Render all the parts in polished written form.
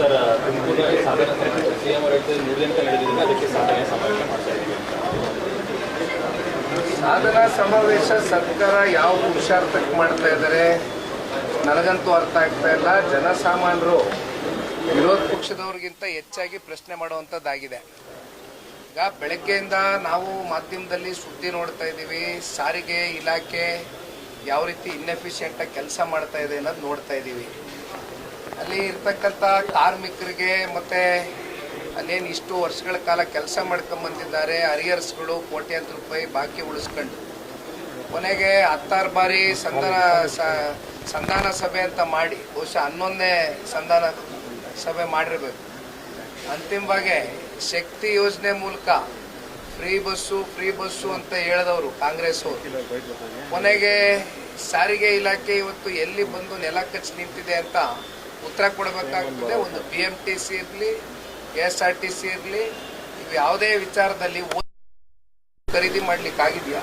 Sir ತುಮಕೂರಲ್ಲಿ ಸಾಧನಾ ಸಮಾವೇಶ CM ಅವರು ಹೇಳ್ತಾರೆ 3 ದಿನಕ್ಕೆ ನಡೆದಿದೆ, ಅದಕ್ಕೆ ಸಾಧನೆ ಸಮಾವೇಶ ಮಾಡ್ತಾ ಇದ್ದೀವಿ ಅಂತ. ಸಾಧನಾ ಸಮಾವೇಶ ಸರ್ಕಾರ ಯಾವ ಪುರುಷಾರ್ಥಕ್ಕೆ ಮಾಡ್ತಾ ಇದ್ದಾರೆ ನನಗಂತೂ ಅರ್ಥ ಆಗ್ತಾ ಇಲ್ಲ. ಜನಸಾಮಾನ್ಯರು ವಿರೋಧ ಪಕ್ಷದವ್ರಿಗಿಂತ ಹೆಚ್ಚಾಗಿ ಪ್ರಶ್ನೆ ಮಾಡುವಂಥದ್ದಾಗಿದೆ. ಈಗ ಬೆಳಗ್ಗೆಯಿಂದ ನಾವು ಮಾಧ್ಯಮದಲ್ಲಿ ಸುದ್ದಿ ನೋಡ್ತಾ ಇದ್ದೀವಿ, ಸಾರಿಗೆ ಇಲಾಖೆ ಯಾವ ರೀತಿ ಇನ್ಎಫಿಷಿಯೆಂಟಾಗಿ ಕೆಲಸ ಮಾಡ್ತಾ ಇದೆ ಅನ್ನೋದು ನೋಡ್ತಾ ಇದ್ದೀವಿ. ಅಲ್ಲಿ ಇರ್ತಕ್ಕಂಥ ಕಾರ್ಮಿಕರಿಗೆ ಮತ್ತು ಅಲ್ಲೇನು ಇಷ್ಟು ವರ್ಷಗಳ ಕಾಲ ಕೆಲಸ ಮಾಡ್ಕೊಂಬಂದಿದ್ದಾರೆ, ಅರಿಯರ್ಸ್ಗಳು ಕೋಟ್ಯಾಂತರ ರೂಪಾಯಿ ಬಾಕಿ ಉಳಿಸ್ಕೊಂಡು ಕೊನೆಗೆ 16 ಬಾರಿ ಸಂಧಾನ ಸಭೆ ಅಂತ ಮಾಡಿ ಬಹುಶಃ 11ನೇ ಸಂಧಾನ ಸಭೆ ಮಾಡಿರಬೇಕು. ಅಂತಿಮವಾಗಿ ಶಕ್ತಿ ಯೋಜನೆ ಮೂಲಕ ಫ್ರೀ ಬಸ್ಸು ಅಂತ ಹೇಳಿದವರು ಕಾಂಗ್ರೆಸ್ ಅವರು ಕೊನೆಗೆ ಸಾರಿಗೆ ಇಲಾಖೆ ಇವತ್ತು ಎಲ್ಲಿ ಬಂದು ನೆಲ ಕಚ್ಚಿ ನಿಂತಿದೆ ಅಂತ ಉತ್ತರ ಕೊಡಬೇಕಾಗ್ತದೆ. ಒಂದು BMTC ಇರಲಿ, KSRTC ಇರಲಿ, ಇವು ಯಾವುದೇ ವಿಚಾರದಲ್ಲಿ ಖರೀದಿ ಮಾಡ್ಲಿಕ್ಕಾಗಿದೆಯಾ?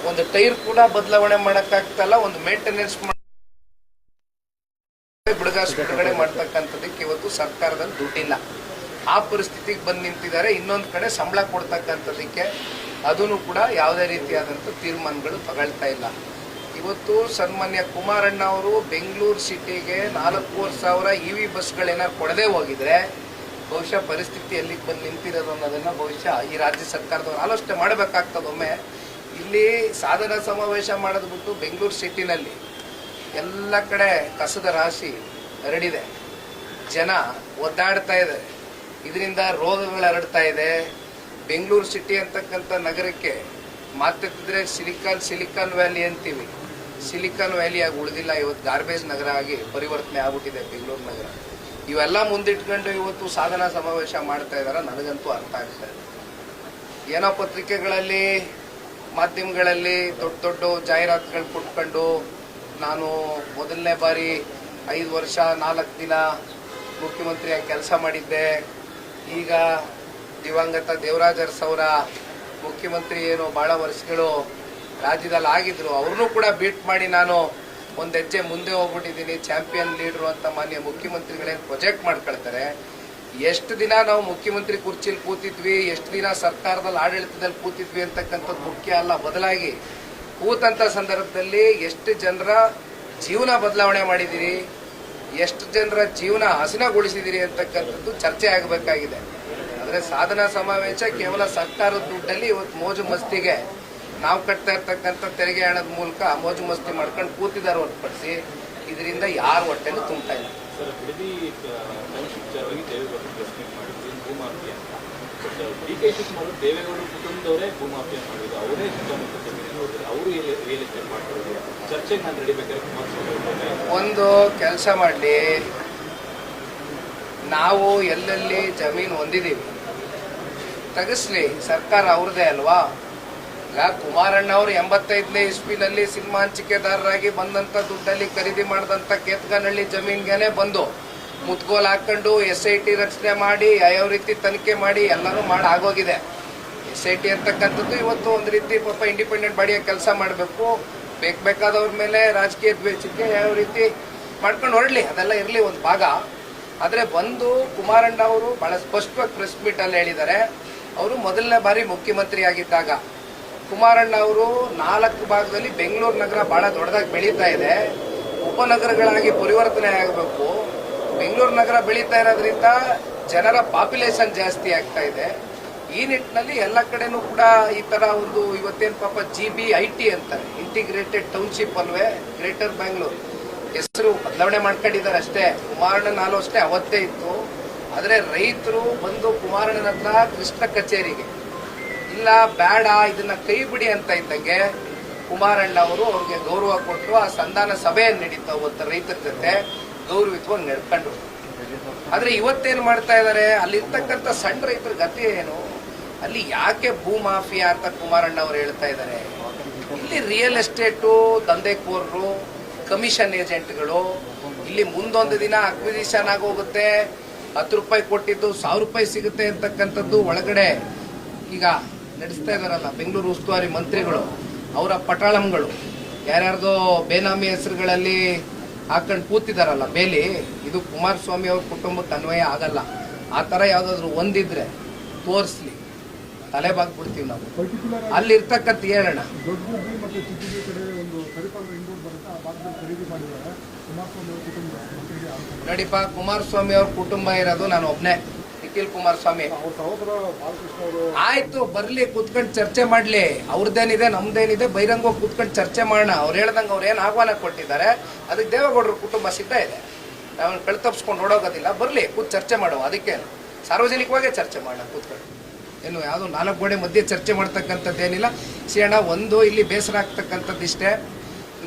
ಒಂದು ಟೈರ್ ಕೂಡ ಬದಲಾವಣೆ ಮಾಡೋಕ್ಕಾಗ್ತಲ್ಲ, ಒಂದು ಮೇಂಟೆನೆನ್ಸ್ ಬಿಡುಗಡೆ ಮಾಡ್ತಕ್ಕಂಥದಕ್ಕೆ ಇವತ್ತು ಸರ್ಕಾರದಲ್ಲಿ ದುಡ್ಡಿಲ್ಲ. ಆ ಪರಿಸ್ಥಿತಿಗೆ ಬಂದು ನಿಂತಿದ್ದಾರೆ. ಇನ್ನೊಂದು ಕಡೆ ಸಂಬಳ ಕೊಡ್ತಕ್ಕಂಥದಕ್ಕೆ ಅದನ್ನು ಕೂಡ ಯಾವುದೇ ರೀತಿಯಾದಂಥ ತೀರ್ಮಾನಗಳು ತಗೊಳ್ತಾ ಇಲ್ಲ. ಇವತ್ತು ಸನ್ಮಾನ್ಯ ಕುಮಾರಣ್ಣ ಅವರು ಬೆಂಗಳೂರು ಸಿಟಿಗೆ 4,500 EV ಬಸ್ಗಳೇನಾದ್ರು ಕೊಡದೆ ಹೋಗಿದ್ರೆ ಬಹುಶಃ ಪರಿಸ್ಥಿತಿ ಎಲ್ಲಿಗೆ ಬಂದು ನಿಂತಿರೋದು ಅನ್ನೋದನ್ನು ಬಹುಶಃ ಈ ರಾಜ್ಯ ಸರ್ಕಾರದವರು ಆಲೋಚನೆ ಮಾಡಬೇಕಾಗ್ತದೊಮ್ಮೆ. ಇಲ್ಲಿ ಸಾಧನಾ ಸಮಾವೇಶ ಮಾಡೋದು ಬಿಟ್ಟು ಬೆಂಗಳೂರು ಸಿಟಿನಲ್ಲಿ ಎಲ್ಲ ಕಡೆ ಕಸದ ರಾಶಿ ಹರಡಿದೆ, ಜನ ಒದ್ದಾಡ್ತಾ ಇದೆ, ಇದರಿಂದ ರೋಗಗಳು ಹರಡ್ತಾ ಇದೆ. ಬೆಂಗಳೂರು ಸಿಟಿ ಅಂತಕ್ಕಂಥ ನಗರಕ್ಕೆ ಮಾತೆತ್ತಿದ್ರೆ ಸಿಲಿಕಾನ್ ವ್ಯಾಲಿ ಅಂತೀವಿ, ಸಿಲಿಕಾನ್ ವ್ಯಾಲಿ ಆಗಿ ಉಳಿದಿಲ್ಲ. ಇವತ್ತು ಗಾರ್ಬೇಜ್ ನಗರ ಆಗಿ ಪರಿವರ್ತನೆ ಆಗ್ಬಿಟ್ಟಿದೆ ಬೆಂಗಳೂರು ನಗರ. ಇವೆಲ್ಲ ಮುಂದಿಟ್ಕೊಂಡು ಇವತ್ತು ಸಾಧನಾ ಸಮಾವೇಶ ಮಾಡ್ತಾ ಇದ್ದಾರೆ. ನನಗಂತೂ ಅರ್ಥ ಆಗ್ತಾ ಇದೆ. ಏನೋ ಪತ್ರಿಕೆಗಳಲ್ಲಿ ಮಾಧ್ಯಮಗಳಲ್ಲಿ ದೊಡ್ಡ ಜಾಹೀರಾತುಗಳು ಕೊಟ್ಕೊಂಡು ನಾನು ಮೊದಲನೇ ಬಾರಿ 5 ವರ್ಷ 4 ದಿನ ಮುಖ್ಯಮಂತ್ರಿಯಾಗಿ ಕೆಲಸ ಮಾಡಿದ್ದೆ, ಈಗ ದಿವಂಗತ ದೇವರಾಜ ಅರಸು ಅವರ ಮುಖ್ಯಮಂತ್ರಿ ಏನು ಭಾಳ ವರ್ಷಗಳು ರಾಜ್ಯದಲ್ಲಿ ಆಗಿದ್ರು, ಅವ್ರನ್ನೂ ಕೂಡ ಬೀಟ್ ಮಾಡಿ ನಾನು ಒಂದು ಹೆಜ್ಜೆ ಮುಂದೆ ಹೋಗ್ಬಿಟ್ಟಿದ್ದೀನಿ, ಚಾಂಪಿಯನ್ ಲೀಡ್ರು ಅಂತ ಮಾನ್ಯ ಮುಖ್ಯಮಂತ್ರಿಗಳೇನು ಪ್ರೊಜೆಕ್ಟ್ ಮಾಡ್ಕೊಳ್ತಾರೆ. ಎಷ್ಟು ದಿನ ನಾವು ಮುಖ್ಯಮಂತ್ರಿ ಕುರ್ಚಿಲಿ ಕೂತಿದ್ವಿ, ಎಷ್ಟು ದಿನ ಸರ್ಕಾರದಲ್ಲಿ ಆಡಳಿತದಲ್ಲಿ ಕೂತಿದ್ವಿ ಅಂತಕ್ಕಂಥದ್ದು ಮುಖ್ಯ ಅಲ್ಲ. ಬದಲಾಗಿ ಕೂತಂಥ ಸಂದರ್ಭದಲ್ಲಿ ಎಷ್ಟು ಜನರ ಜೀವನ ಬದಲಾವಣೆ ಮಾಡಿದ್ದೀರಿ, ಎಷ್ಟು ಜನರ ಜೀವನ ಹಸನಗೊಳಿಸಿದ್ದೀರಿ ಅಂತಕ್ಕಂಥದ್ದು ಚರ್ಚೆ ಆಗಬೇಕಾಗಿದೆ. ಆದರೆ ಸಾಧನಾ ಸಮಾವೇಶ ಕೇವಲ ಸರ್ಕಾರದ ದುಡ್ಡಲ್ಲಿ ಇವತ್ತು ಮೋಜು ಮಸ್ತಿಗೆ ನಾವು ಕಟ್ತಾ ಇರ್ತಕ್ಕಂಥ ತೆರಿಗೆ ಹಣದ ಮೂಲಕ ಮೋಜು ಮಸ್ತಿ ಮಾಡ್ಕೊಂಡು ಕೂತಿದ್ದಾರೆ ಹೊರತುಪಡಿಸಿ ಇದರಿಂದ ಯಾರು ಹೊಟ್ಟೆನೂ ತುಂಬ್ತಾ ಇಲ್ಲ. ಸರ್, ಬಿಡದಿ ವಿಚಾರವಾಗಿ ದೇವೇಗೌಡರು ಪ್ರೆಸ್ ಮೀಟ್ ಮಾಡಿದ್ರು ಭೂಮಾಫಿಯಾ ಅಂತ. DK ಶಿವಕುಮಾರ್ ದೇವೇಗೌಡರು ಕುಟುಂಬದವರೇ ಭೂಮಾಫಿಯಾ ಮಾಡಿದ್ರು, ಅವರೇ ಸುತ್ತಮುತ್ತ ಜಮೀನು ಅವರು ರಿಯಲ್ ಎಸ್ಟೇಟ್ ಮಾಡ್ತಾರೆ. ಚರ್ಚೆಗೆ ನಾನು ರೆಡಿ ಬೇಕಾದ್ರೆ ಕುಮಾರಸ್ವಾಮಿ ಒಂದು ಕೆಲಸ ಮಾಡಲಿ, ನಾವು ಎಲ್ಲೆಲ್ಲಿ ಜಮೀನು ಹೊಂದಿದ್ದೀವಿ ತೆಗಿಸ್ಲಿ, ಸರ್ಕಾರ ಅವ್ರದೇ ಅಲ್ವಾ. ಈಗ ಕುಮಾರಣ್ಣ ಅವರು 85ನೇ ಇಸ್ವಿನಲ್ಲಿ ಸಿನಿಮಾ ಹಂಚಿಕೆದಾರರಾಗಿ ಬಂದಂಥ ದುಡ್ಡಲ್ಲಿ ಖರೀದಿ ಮಾಡಿದಂಥ ಕೇತ್ಗನಹಳ್ಳಿ ಜಮೀನ್ಗೆ ಬಂದು ಮುತ್ಗೋಲ್ ಹಾಕೊಂಡು SIT ರಚನೆ ಮಾಡಿ ಯಾವ ರೀತಿ ತನಿಖೆ ಮಾಡಿ ಎಲ್ಲನೂ ಮಾಡಿ ಆಗೋಗಿದೆ. SIT ಅಂತಕ್ಕಂಥದ್ದು ಇವತ್ತು ಒಂದು ರೀತಿ ಪಾಪ ಇಂಡಿಪೆಂಡೆಂಟ್ ಬಾಡಿಯ ಕೆಲಸ ಮಾಡಬೇಕು, ಬೇಕಾದವ್ರ ಮೇಲೆ ರಾಜಕೀಯ ದ್ವೇಷಕ್ಕೆ ಯಾವ ರೀತಿ ಮಾಡ್ಕೊಂಡು ಹೊರಡಲಿ, ಅದೆಲ್ಲ ಇರಲಿ ಒಂದು ಭಾಗ. ಆದರೆ ಬಂದು ಕುಮಾರಣ್ಣ ಅವರು ಭಾಳ ಸ್ಪಷ್ಟವಾಗಿ ಪ್ರೆಸ್ ಮೀಟಲ್ಲಿ ಹೇಳಿದ್ದಾರೆ, ಅವರು ಮೊದಲನೇ ಬಾರಿ ಮುಖ್ಯಮಂತ್ರಿ ಆಗಿದ್ದಾಗ ಕುಮಾರಣ್ಣ ಅವರು 4 ಭಾಗದಲ್ಲಿ ಬೆಂಗಳೂರು ನಗರ ಭಾಳ ದೊಡ್ಡದಾಗಿ ಬೆಳೀತಾ ಇದೆ, ಉಪನಗರಗಳಾಗಿ ಪರಿವರ್ತನೆ ಆಗಬೇಕು. ಬೆಂಗಳೂರು ನಗರ ಬೆಳೀತಾ ಇರೋದ್ರಿಂದ ಜನರ ಪಾಪ್ಯುಲೇಷನ್ ಜಾಸ್ತಿ ಆಗ್ತಾ ಇದೆ. ಈ ನಿಟ್ಟಿನಲ್ಲಿ ಎಲ್ಲ ಕಡೆನೂ ಕೂಡ ಈ ಥರ ಒಂದು ಇವತ್ತೇನು ಪಾಪ GBIT ಅಂತಾರೆ, ಇಂಟಿಗ್ರೇಟೆಡ್ ಟೌನ್ಶಿಪ್ ಅಲ್ವೇ, ಗ್ರೇಟರ್ ಬ್ಯಾಂಗ್ಳೂರ್ ಹೆಸರು ಬದಲಾವಣೆ ಮಾಡ್ಕೊಂಡಿದ್ದಾರೆ ಅಷ್ಟೇ. ಕುಮಾರಣ್ಣನ ಆಲೋಚನೆ ಅವತ್ತೇ ಇತ್ತು. ಆದರೆ ರೈತರು ಬಂದು ಕುಮಾರಣ್ಣನ ಹತ್ರ ಕೃಷ್ಣ ಕಚೇರಿಗೆ ಇಲ್ಲ ಬೇಡ ಇದನ್ನ ಕೈ ಬಿಡಿ ಅಂತ ಇದ್ದಂಗೆ ಕುಮಾರಣ್ಣ ಅವರು ಅವ್ರಿಗೆ ಗೌರವ ಕೊಟ್ಟು ಆ ಸಂಧಾನ ಸಭೆಯನ್ನು ನಡೀತಾ ಅವತ್ತು ರೈತರ ಜೊತೆ ಗೌರವಿತ್ವಾಗಿ ನಡ್ಕೊಂಡು. ಆದರೆ ಇವತ್ತೇನು ಮಾಡ್ತಾ ಇದ್ದಾರೆ, ಅಲ್ಲಿರ್ತಕ್ಕಂಥ ಸಣ್ಣ ರೈತರ ಗತಿ ಏನು, ಅಲ್ಲಿ ಯಾಕೆ ಭೂಮಾಫಿಯಾ ಅಂತ ಕುಮಾರಣ್ಣ ಅವರು ಹೇಳ್ತಾ ಇದ್ದಾರೆ. ಇಲ್ಲಿ ರಿಯಲ್ ಎಸ್ಟೇಟು ದಂಧೆಕೋರರು, ಕಮಿಷನ್ ಏಜೆಂಟ್ಗಳು, ಇಲ್ಲಿ ಮುಂದೊಂದು ದಿನ ಅಕ್ವಿಸಿಷನ್ ಆಗೋಗುತ್ತೆ, 10 ರೂಪಾಯಿ ಕೊಟ್ಟಿದ್ದು 1000 ರೂಪಾಯಿ ಸಿಗುತ್ತೆ ಅಂತಕ್ಕಂಥದ್ದು ಒಳಗಡೆ ಈಗ ನಡೆಸ್ತಾ ಇದಾರಲ್ಲ ಬೆಂಗಳೂರು ಉಸ್ತುವಾರಿ ಮಂತ್ರಿಗಳು, ಅವರ ಪಟಾಳಂಗಳು ಯಾರ್ಯಾರ್ದೋ ಬೇನಾಮಿ ಹೆಸರುಗಳಲ್ಲಿ ಹಾಕೊಂಡು ಕೂತಿದಾರಲ್ಲ ಬೇಲಿ, ಇದು ಕುಮಾರಸ್ವಾಮಿ ಅವ್ರ ಕುಟುಂಬಕ್ಕೆ ಅನ್ವಯ ಆಗಲ್ಲ. ಆ ಥರ ಯಾವುದಾದ್ರು ಒಂದಿದ್ರೆ ತೋರಿಸ್ಲಿ, ತಲೆ ಬಾಗ್ಬಿಡ್ತೀವಿ ನಾವು. ಅಲ್ಲಿ ಇರ್ತಕ್ಕಂಥ ಹೇಳೋಣ ನೋಡಿಪ್ಪ, ಕುಮಾರಸ್ವಾಮಿ ಅವ್ರ ಕುಟುಂಬ ಇರೋದು ನಾನು ಒಬ್ನೇ, ನಿಖಿಲ್ ಕುಮಾರಸ್ವಾಮಿ. ಆಯ್ತು, ಬರ್ಲಿ, ಕೂತ್ಕೊಂಡು ಚರ್ಚೆ ಮಾಡ್ಲಿ. ಅವ್ರದ್ದೇನಿದೆ ನಮ್ದೇನಿದೆ ಬಹಿರಂಗ ಕೂತ್ಕೊಂಡು ಚರ್ಚೆ ಮಾಡೋಣ. ಅವ್ರು ಹೇಳ್ದಂಗೆ ಅವ್ರು ಏನು ಆಹ್ವಾನ ಕೊಟ್ಟಿದ್ದಾರೆ ಅದಕ್ಕೆ ದೇವೇಗೌಡರ ಕುಟುಂಬ ಸಿದ್ಧ ಇದೆ. ನಾವು ಕಳ್ತಪ್ಸ್ಕೊಂಡು ಓಡೋಗೋದಿಲ್ಲ. ಬರ್ಲಿ, ಕೂತ್ ಚರ್ಚೆ ಮಾಡುವ. ಅದಕ್ಕೆ ಸಾರ್ವಜನಿಕವಾಗೇ ಚರ್ಚೆ ಮಾಡೋಣ ಕೂತ್ಕೊಂಡು. ಏನು ಯಾವುದೋ 4 ಗೋಡೆ ಮಧ್ಯೆ ಚರ್ಚೆ ಮಾಡ್ತಕ್ಕಂಥದ್ದು ಏನಿಲ್ಲ. ಸಿಯೋಣ ಒಂದು ಇಲ್ಲಿ ಬೇಸರ ಆಗ್ತಕ್ಕಂಥದ್ದು ಇಷ್ಟೇ.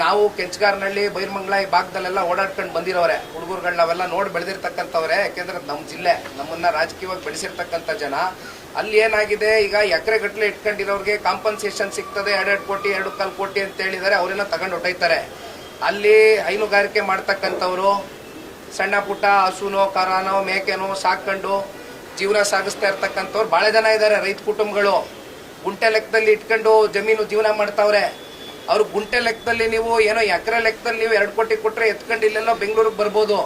ನಾವು ಕೆಂಚಗಾರನಹಳ್ಳಿ, ಬೈರಮಂಗಲ ಈ ಭಾಗದಲ್ಲೆಲ್ಲ ಓಡಾಡ್ಕೊಂಡು ಬಂದಿರೋರೆ ಹುಡುಗರುಗಳು, ನಾವೆಲ್ಲ ನೋಡಿ ಬೆಳೆದಿರ್ತಕ್ಕಂಥವ್ರೆ. ಯಾಕೆಂದ್ರೆ ನಮ್ಮ ಜಿಲ್ಲೆ, ನಮ್ಮನ್ನ ರಾಜಕೀಯವಾಗಿ ಬೆಳೆಸಿರ್ತಕ್ಕಂಥ ಜನ. ಅಲ್ಲಿ ಏನಾಗಿದೆ, ಈಗ ಎಕರೆಗಟ್ಟಲೆ ಇಟ್ಕೊಂಡಿರೋರಿಗೆ ಕಾಂಪನ್ಸೇಷನ್ ಸಿಗ್ತದೆ, 2 ಕೋಟಿ 2.25 ಕೋಟಿ ಅಂತ ಹೇಳಿದ್ದಾರೆ. ಅವರೆಲ್ಲ ತಗೊಂಡು ಹೊಟ್ಟೈತಾರೆ. ಅಲ್ಲಿ ಹೈನುಗಾರಿಕೆ ಮಾಡ್ತಕ್ಕಂಥವ್ರು ಸಣ್ಣ ಪುಟ್ಟ ಹಸುನೋ ಕರಾನೋ ಮೇಕೆನೋ ಸಾಕೊಂಡು ಜೀವನ ಸಾಗಿಸ್ತಾ ಇರ್ತಕ್ಕಂಥವ್ರು ಭಾಳ ಜನ ಇದ್ದಾರೆ. ರೈತ ಕುಟುಂಬಗಳು ಗುಂಟೆ ಲೆಕ್ಕದಲ್ಲಿ ಇಟ್ಕೊಂಡು ಜಮೀನು ಜೀವನ ಮಾಡ್ತಾವ್ರೆ. ಅವ್ರು ಗುಂಟೆ ಲೆಕ್ಕದಲ್ಲಿ ನೀವು ಏನೋ ಎಕರೆ ಲೆಕ್ಕದಲ್ಲಿ ನೀವು 2 ಕೋಟಿ ಕೊಟ್ಟರೆ ಎತ್ಕೊಂಡು ಇಲ್ಲೆಲ್ಲೋ ಬೆಂಗಳೂರಿಗೆ ಬರ್ಬೋದು.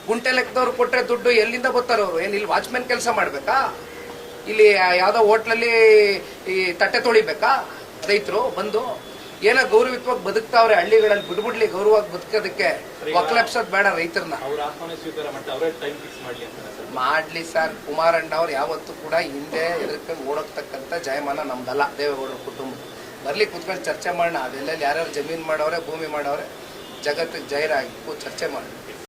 ಗುಂಟೆ ಲೆಕ್ಕದವ್ರು ಕೊಟ್ಟರೆ ದುಡ್ಡು ಎಲ್ಲಿಂದ ಬರ್ತಾರೆ ಅವರು? ಏನು ಇಲ್ಲಿ ವಾಚ್ಮೆನ್ ಕೆಲಸ ಮಾಡಬೇಕಾ? ಇಲ್ಲಿ ಯಾವುದೋ ಹೋಟ್ಲಲ್ಲಿ ಈ ತಟ್ಟೆ ತೊಳಿಬೇಕಾ ರೈತರು ಬಂದು? ಏನೋ ಗೌರವಯುತವಾಗಿ ಬದುಕ್ತಾವ್ರೆ ಹಳ್ಳಿಗಳಲ್ಲಿ. ಬಿಡ್ಬಿಡ್ಲಿ ಗೌರವವಾಗಿ ಬದುಕೋದಕ್ಕೆ. ಒಕ್ಲೆಪ್ಸೋದು ಬೇಡ ರೈತರನ್ನ. ಮಾಡ್ಲಿ ಸರ್. ಕುಮಾರಣ್ಣ ಅವ್ರು ಯಾವತ್ತೂ ಕೂಡ ಹಿಂದೆ ಎದುರ್ಕೊಂಡು ಓಡೋಗ್ತಕ್ಕಂಥ ಜಯಮಾನ ನಮ್ದಲ್ಲ, ದೇವೇಗೌಡರ ಕುಟುಂಬ. ಬರ್ಲಿ, ಕೂತ್ಕೊಂಡು ಚರ್ಚೆ ಮಾಡೋಣ. ಅದೆಲ್ಲ ಯಾರ್ಯಾರು ಜಮೀನು ಮಾಡವ್ರೆ, ಭೂಮಿ ಮಾಡವ್ರೆ, ಜಗತ್ತಿಗೆ ಜೈರಾಗಿ ಚರ್ಚೆ ಮಾಡೋಣ.